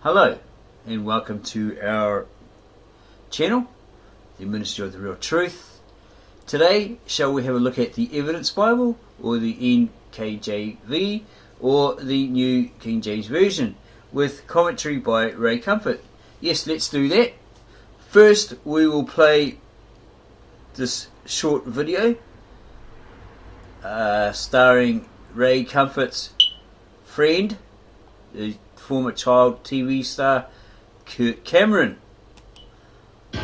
Hello and welcome to our channel, the Ministry of the Real Truth. Today, shall we have a look at the Evidence Bible, or the NKJV, or the New King James Version, with commentary by Ray Comfort. Yes, let's do that. First, we will play this short video starring Ray Comfort's friend, the former child TV star Kirk Cameron. The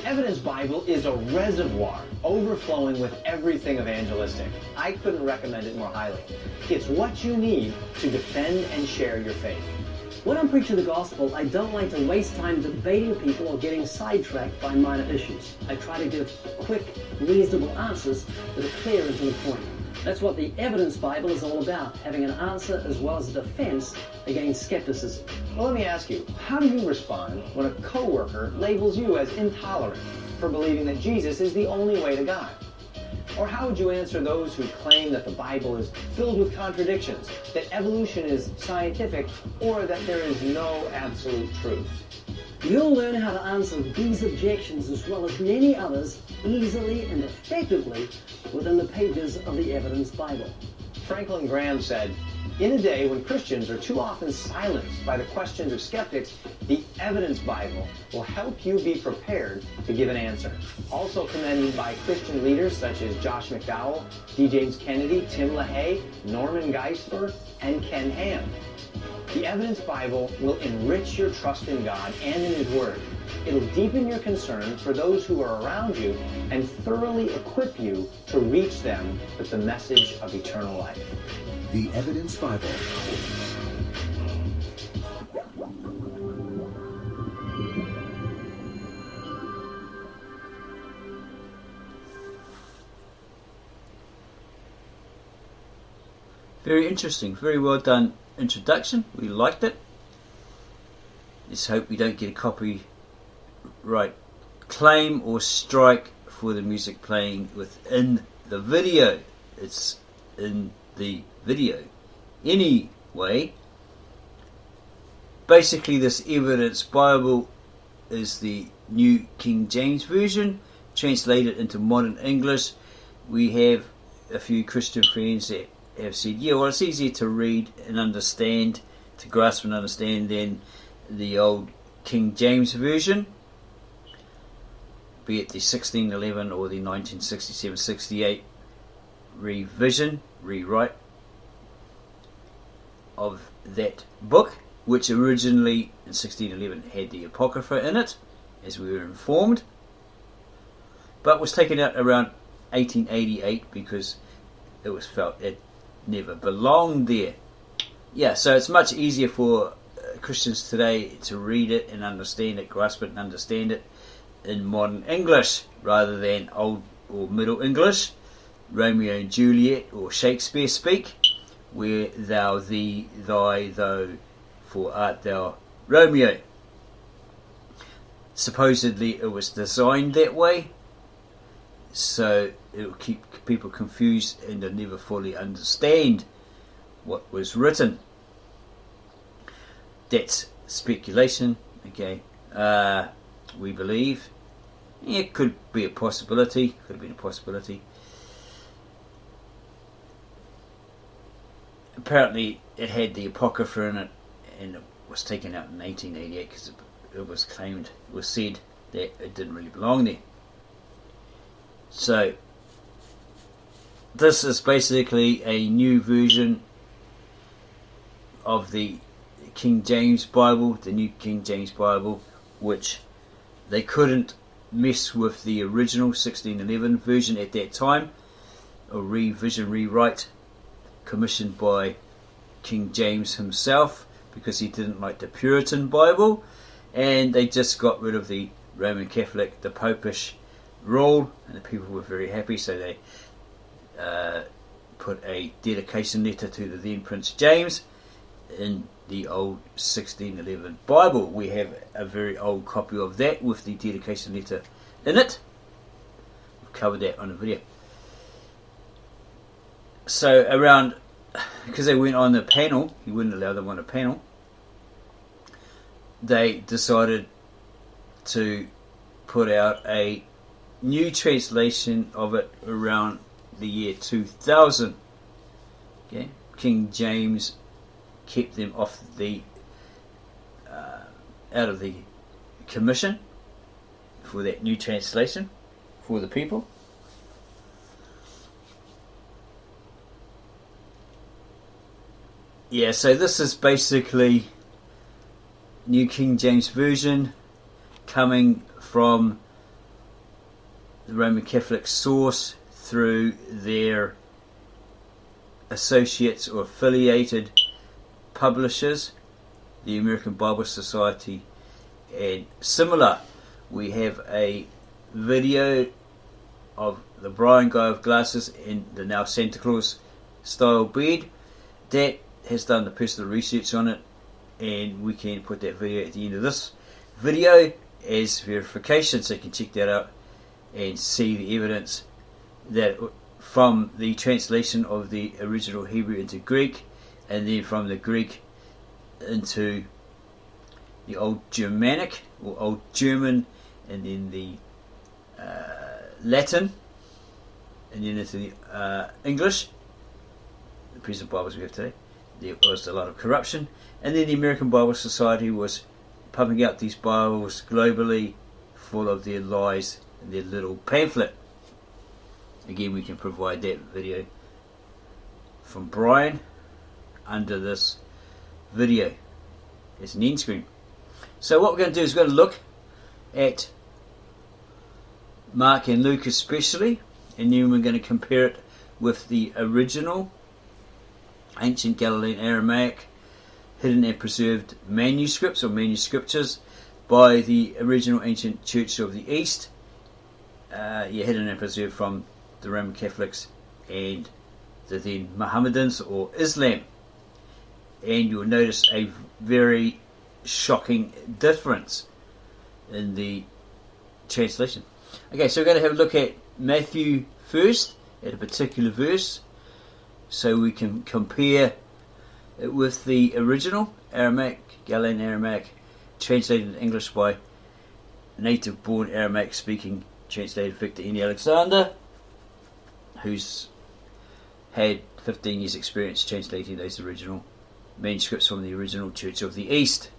Evidence Bible is a reservoir overflowing with everything evangelistic. I couldn't recommend it more highly. It's what you need to defend and share your faith. When I'm preaching the gospel, I don't like to waste time debating people or getting sidetracked by minor issues. I try to give quick, reasonable answers that are clear and to the point. That's what the Evidence Bible is all about, having an answer as well as a defense against skepticism. Well, let me ask you, how do you respond when a coworker labels you as intolerant for believing that Jesus is the only way to God? Or how would you answer those who claim that the Bible is filled with contradictions, that evolution is scientific, or that there is no absolute truth? You'll learn how to answer these objections as well as many others easily and effectively within the pages of the Evidence Bible. Franklin Graham said, "In a day when Christians are too often silenced by the questions of skeptics, the Evidence Bible will help you be prepared to give an answer." Also commended by Christian leaders such as Josh McDowell, D. James Kennedy, Tim LaHaye, Norman Geisler, and Ken Ham. The Evidence Bible will enrich your trust in God and in His Word. It'll deepen your concern for those who are around you and thoroughly equip you to reach them with the message of eternal life. The Evidence Bible. Very interesting, very well done introduction. We liked it. Let's hope we don't get a copyright claim or strike for the music playing within the video. It's in the video. Anyway, basically this Evidence Bible is the New King James Version, translated into modern English. We have a few Christian friends that have said, yeah, well, it's easier to read and understand, to grasp and understand than the old King James Version, be it the 1611 or the 1967-68 revision, rewrite of that book, which originally in 1611 had the Apocrypha in it, as we were informed, but was taken out around 1888 because it was felt it never belonged there. Yeah, so it's much easier for Christians today to read it and understand it, grasp it and understand it in modern English rather than old or middle English, Romeo and Juliet or Shakespeare speak, where thou, thee, thy, thou, for art thou Romeo. Supposedly it was designed that way, so it will keep people confused and they'll never fully understand what was written. That's speculation, okay. We believe it could be a possibility, could have been a possibility. Apparently it had the Apocrypha in it and it was taken out in 1888 because it was claimed, it was said that it didn't really belong there. So this is basically a new version of the King James Bible, the New King James Bible, which they couldn't mess with the original 1611 version at that time, a revision, rewrite commissioned by King James himself because he didn't like the Puritan Bible, and they just got rid of the Roman Catholic, the Popish rule, and the people were very happy, so they put a dedication letter to the then Prince James in the old 1611 Bible. We have a very old copy of that with the dedication letter in it. We've covered that on a video. So around, because they went on the panel, he wouldn't allow them on a panel, they decided to put out a new translation of it around the year 2000. Okay, King James kept them off the out of the commission for that new translation for the people. Yeah, so this is basically New King James Version coming from the Roman Catholic source through their associates or affiliated publishers, the American Bible Society and similar. We have a video of the Brian guy with glasses in the now Santa Claus style beard that has done the personal research on it, and we can put that video at the end of this video as verification, so you can check that out and see the evidence that from the translation of the original Hebrew into Greek, and then from the Greek into the Old Germanic or Old German, and then the Latin, and then into the English, the present Bibles we have today. There was a lot of corruption, and then the American Bible Society was pumping out these Bibles globally full of their lies and their little pamphlet. Again, we can provide that video from Brian under this video as an end screen. So what we're going to do is we're going to look at Mark and Luke especially, and then we're going to compare it with the original ancient Galilean Aramaic hidden and preserved manuscripts or manuscriptures by the original ancient Church of the East, hidden and preserved from the Roman Catholics and the then Mohammedans or Islam. And you'll notice a very shocking difference in the translation. Okay, so we're going to have a look at Matthew first, at a particular verse, so we can compare it with the original Aramaic, Galilean Aramaic, translated in English by native-born Aramaic-speaking translator Victor N. Alexander, who's had 15 years experience translating those original manuscripts from the original Church of the East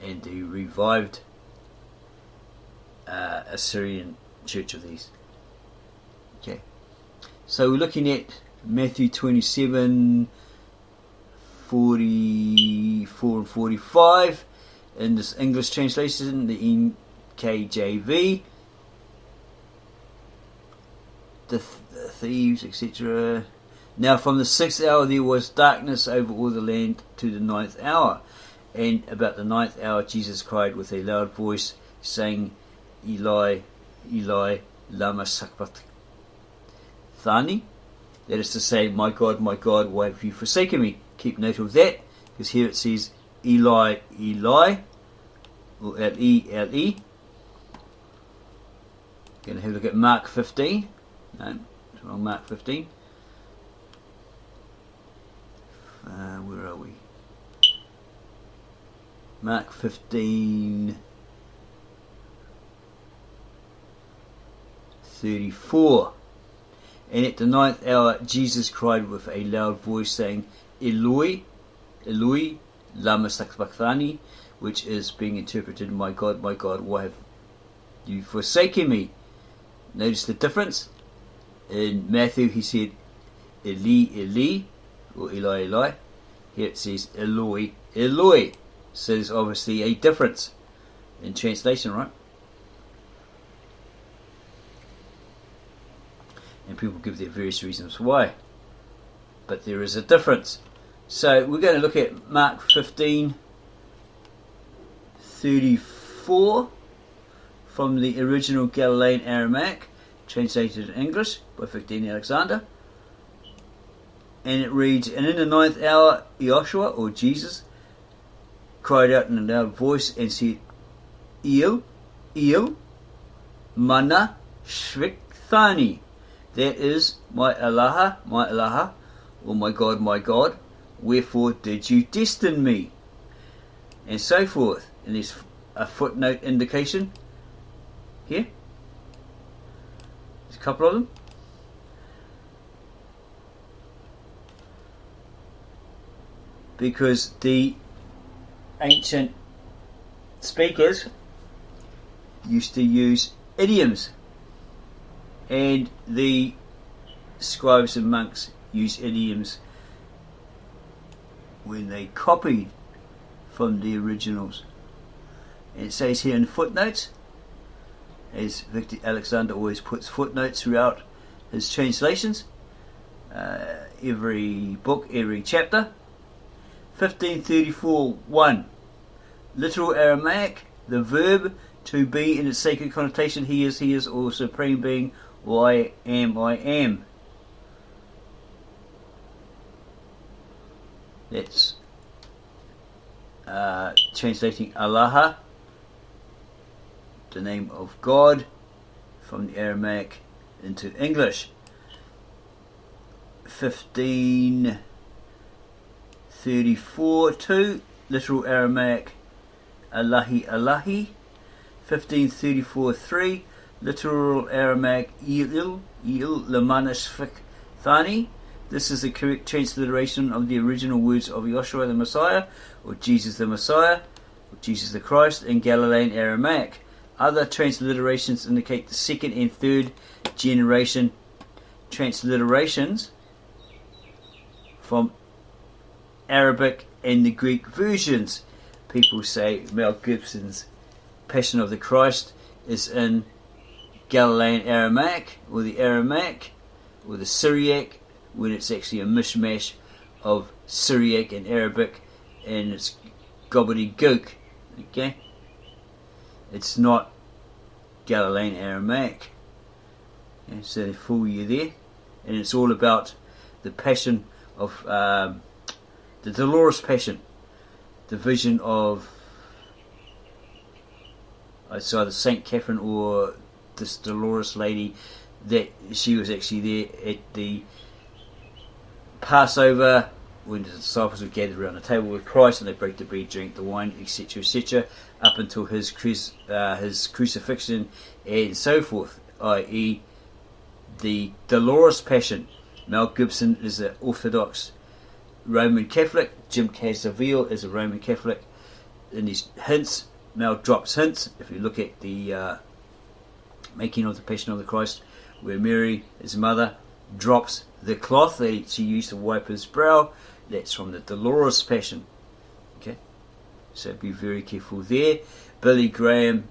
and the revived Assyrian Church of the East. Okay, so we're looking at Matthew 27, 44 and 45 in this English translation, the NKJV. The thieves, etc. Now from the 6th hour there was darkness over all the land to the 9th hour. And about the 9th hour Jesus cried with a loud voice, saying, Eli, Eli, lama sabachthani? That is to say, my God, why have you forsaken me? Keep note of that, because here it says Eli, Eli, or L-E. Going to have a look at Mark 15. No, it's wrong, Mark 15. Where are we? Mark 15, 34. And at the 9th hour Jesus cried with a loud voice, saying, Eloi, Eloi, lama sabachthani, which is being interpreted, my God, why have you forsaken me? Notice the difference. In Matthew he said, Eli, Eli, or Eli, Eli. Here it says, Eloi, Eloi. So there's obviously a difference in translation, right? And people give their various reasons why, but there is a difference. So we're going to look at Mark 15, 34 from the original Galilean Aramaic, translated in English by Victor N. Alexander. And it reads, and in the 9th hour Joshua, or Jesus, cried out in a loud voice and said, El, El, mana shvikthani. That is, my Allah, or my God, wherefore did you destine me? and so forth. And there's a footnote indication here. There's a couple of them. Because the ancient speakers used to use idioms, and the scribes and monks use idioms when they copied from the originals. And it says here in footnotes, as Victor Alexander always puts footnotes throughout his translations, every book, every chapter. 1534:1. Literal Aramaic, the verb to be in its sacred connotation, he is, or supreme being, or I am. That's translating Allah, the name of God, from the Aramaic into English. 1534:2, literal Aramaic Allahi Allahi. 1534:3, literal Aramaic Il Lamanashfik Thani. This is the correct transliteration of the original words of Joshua the Messiah, or Jesus the Messiah, or Jesus the Christ, in Galilean Aramaic. Other transliterations indicate the second and third generation transliterations from Arabic and the Greek versions. People say Mel Gibson's Passion of the Christ is in Galilean Aramaic, or the Aramaic, or the Syriac, when it's actually a mishmash of Syriac and Arabic, and it's gobbledygook. Okay? It's not Galilean Aramaic. Okay, so they fool you there. And it's all about the passion of the Dolores Passion, the vision of it's either Saint Catherine or this Dolores lady, that she was actually there at the Passover when the disciples were gathered around the table with Christ, and they break the bread, drink the wine, etc., up until his crucifixion and so forth, i.e. the Dolores Passion. Mel Gibson is an Orthodox Roman Catholic. Jim Cazaville is a Roman Catholic. In these hints, Mel drops hints. If you look at the making of the Passion of the Christ, where Mary, his mother, drops the cloth that she used to wipe his brow, that's from the Dolores Passion. Okay, so be very careful there. Billy Graham,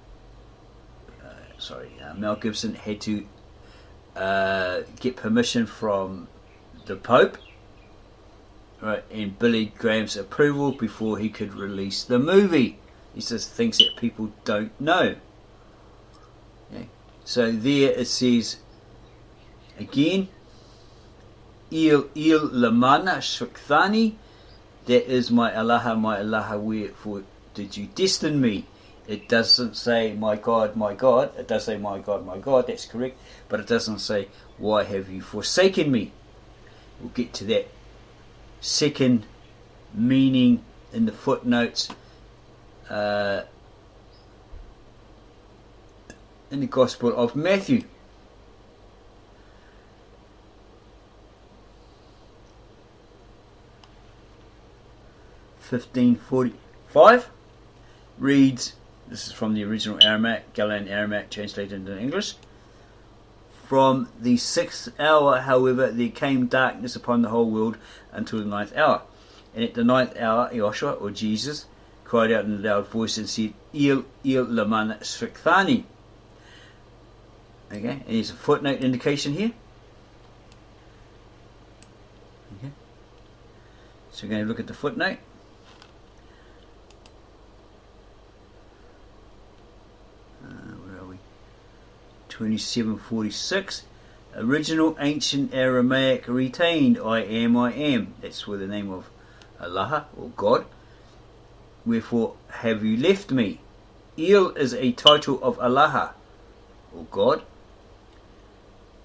Mel Gibson had to get permission from the Pope, right, and Billy Graham's approval before he could release the movie. These are things that people don't know. Okay. So there it says again, Il Lamana Shukthani, that is my Allah, wherefore did you destine me? It doesn't say my God, it does say my God, that's correct, but it doesn't say why have you forsaken me. We'll get to that second meaning in the footnotes in the Gospel of Matthew. (1545) reads, this is from the original Aramaic, Galilean Aramaic, translated into English. From the 6th hour, however, there came darkness upon the whole world until the 9th hour. And at the 9th hour, Joshua, or Jesus, cried out in a loud voice and said, Il Laman Sfikthani. Okay, and there's a footnote indication here. Okay, so we're going to look at the footnote. Where are we? 2746. Original ancient Aramaic retained I am. That's where the name of Allah or God. Wherefore have you left me? Il is a title of Allah or God.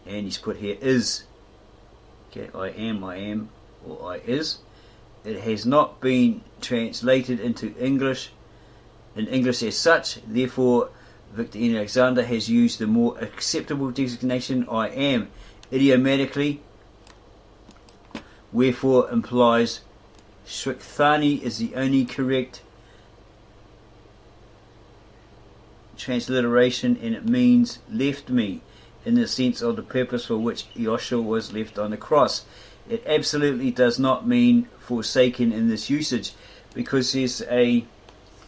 And he's put here is. Okay, I am, or I is. It has not been translated into English in English as such. Therefore, Victor N. Alexander has used the more acceptable designation I am, idiomatically, wherefore implies Shrikhthani is the only correct transliteration, and it means left me, in the sense of the purpose for which Joshua was left on the cross. It absolutely does not mean forsaken in this usage, because there's a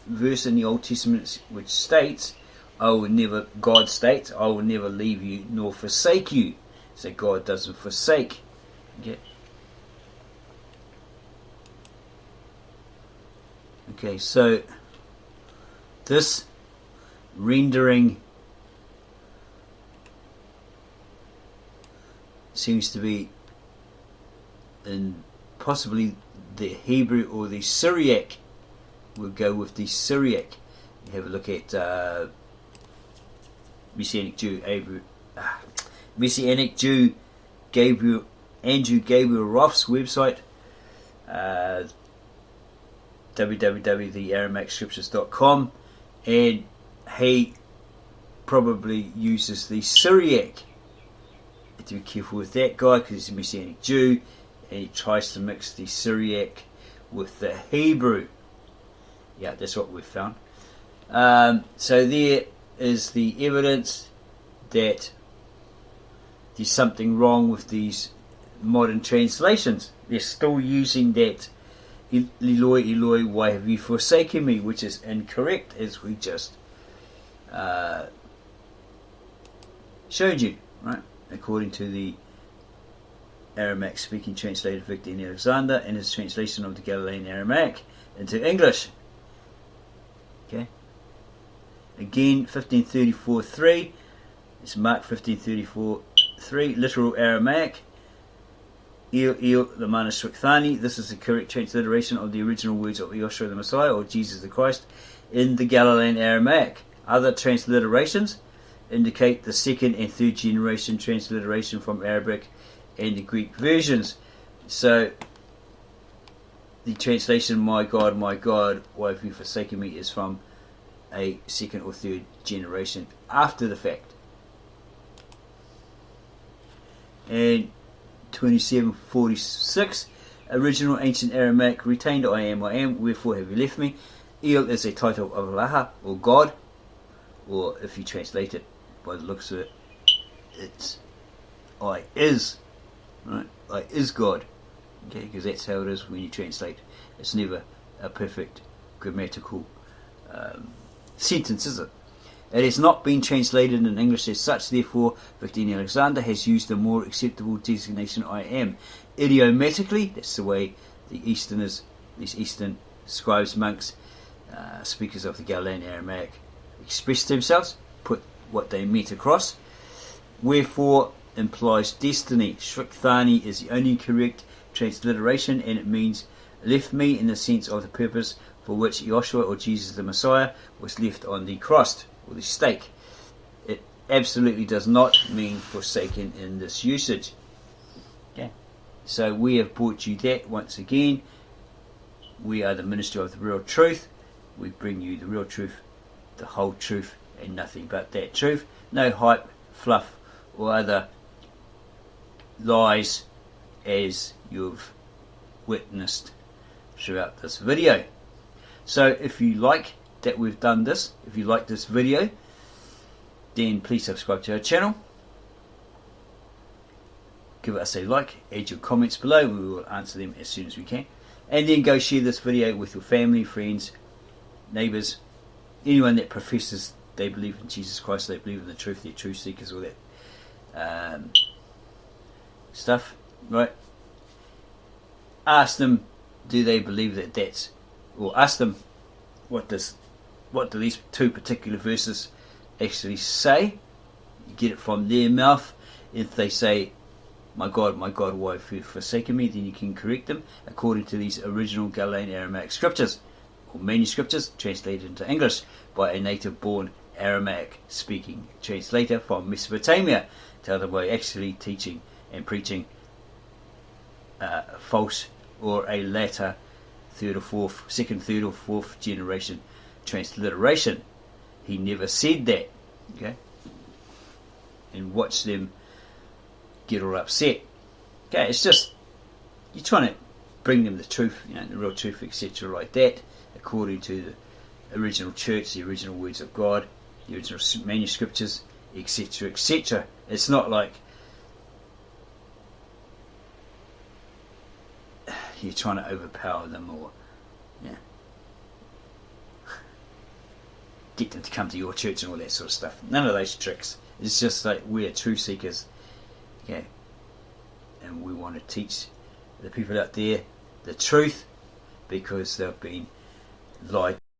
verse in the Old Testament which states, God states, I will never leave you nor forsake you. So God doesn't forsake. Okay, so this rendering seems to be in possibly the Hebrew or the Syriac. We'll go with the Syriac. Have a look at Messianic Jew Andrew Gabriel Roth's website, www.thearamacscriptures.com, and he probably uses the Syriac. You have to be careful with that guy because he's a Messianic Jew and he tries to mix the Syriac with the Hebrew. Yeah, that's what we've found. So there is the evidence that there's something wrong with these modern translations. They're still using that Eloi, Eloi, why have you forsaken me, which is incorrect, as we just showed you, right? According to the Aramaic speaking translator Victor N. Alexander and his translation of the Galilean Aramaic into English. Okay. Again, 1534.3. It's Mark 1534.3, literal Aramaic. Il, the manuscript Thani. This is the correct transliteration of the original words of Joshua the Messiah or Jesus the Christ in the Galilean Aramaic. Other transliterations indicate the second and third generation transliteration from Arabic and the Greek versions. So the translation, my God, why have you forsaken me, is from a second or third generation after the fact. And 2746, original ancient Aramaic retained I am, wherefore have you left me. El is a title of Allah or God, or if you translate it by the looks of it, it's I is, right? I is God, okay, because that's how it is when you translate. It's never a perfect grammatical sentence, is it? It has not been translated in English as such, therefore Victor N. Alexander has used the more acceptable designation I am. Idiomatically, that's the way the Easterners, these Eastern scribes, monks, speakers of the Galilean Aramaic expressed themselves, put what they meant across. Wherefore implies destiny. Shrikhthani is the only correct transliteration, and it means left me in the sense of the purpose for which Joshua or Jesus the Messiah was left on the cross or the stake. It absolutely does not mean forsaken in this usage. Okay. So we have brought you that once again. We are the minister of the real truth. We bring you the real truth, the whole truth, and nothing but that truth. No hype, fluff, or other lies, as you've witnessed throughout this video. So if you like that we've done this, if you like this video, then please subscribe to our channel, give us a like, add your comments below, we will answer them as soon as we can, and then go share this video with your family, friends, neighbours, anyone that professes they believe in Jesus Christ, they believe in the truth, they're truth seekers, all that stuff, right? Ask them, do they believe that that's, or ask them what do these two particular verses actually say. You get it from their mouth. If they say, my God, why have you forsaken me, then you can correct them according to these original Galilean Aramaic scriptures or manuscripts translated into English by a native born Aramaic speaking translator from Mesopotamia. Tell them by actually teaching and preaching false or a latter second, third or fourth generation transliteration. He never said that. Okay? And watch them get all upset. Okay, it's just, you're trying to bring them the truth, the real truth, etc., like that, according to the original church, the original words of God, the original manuscripts, etc., etc. It's not like you're trying to overpower them or get them to come to your church and all that sort of stuff. None of those tricks. It's just like we're truth seekers, okay, and we want to teach the people out there the truth because they've been lied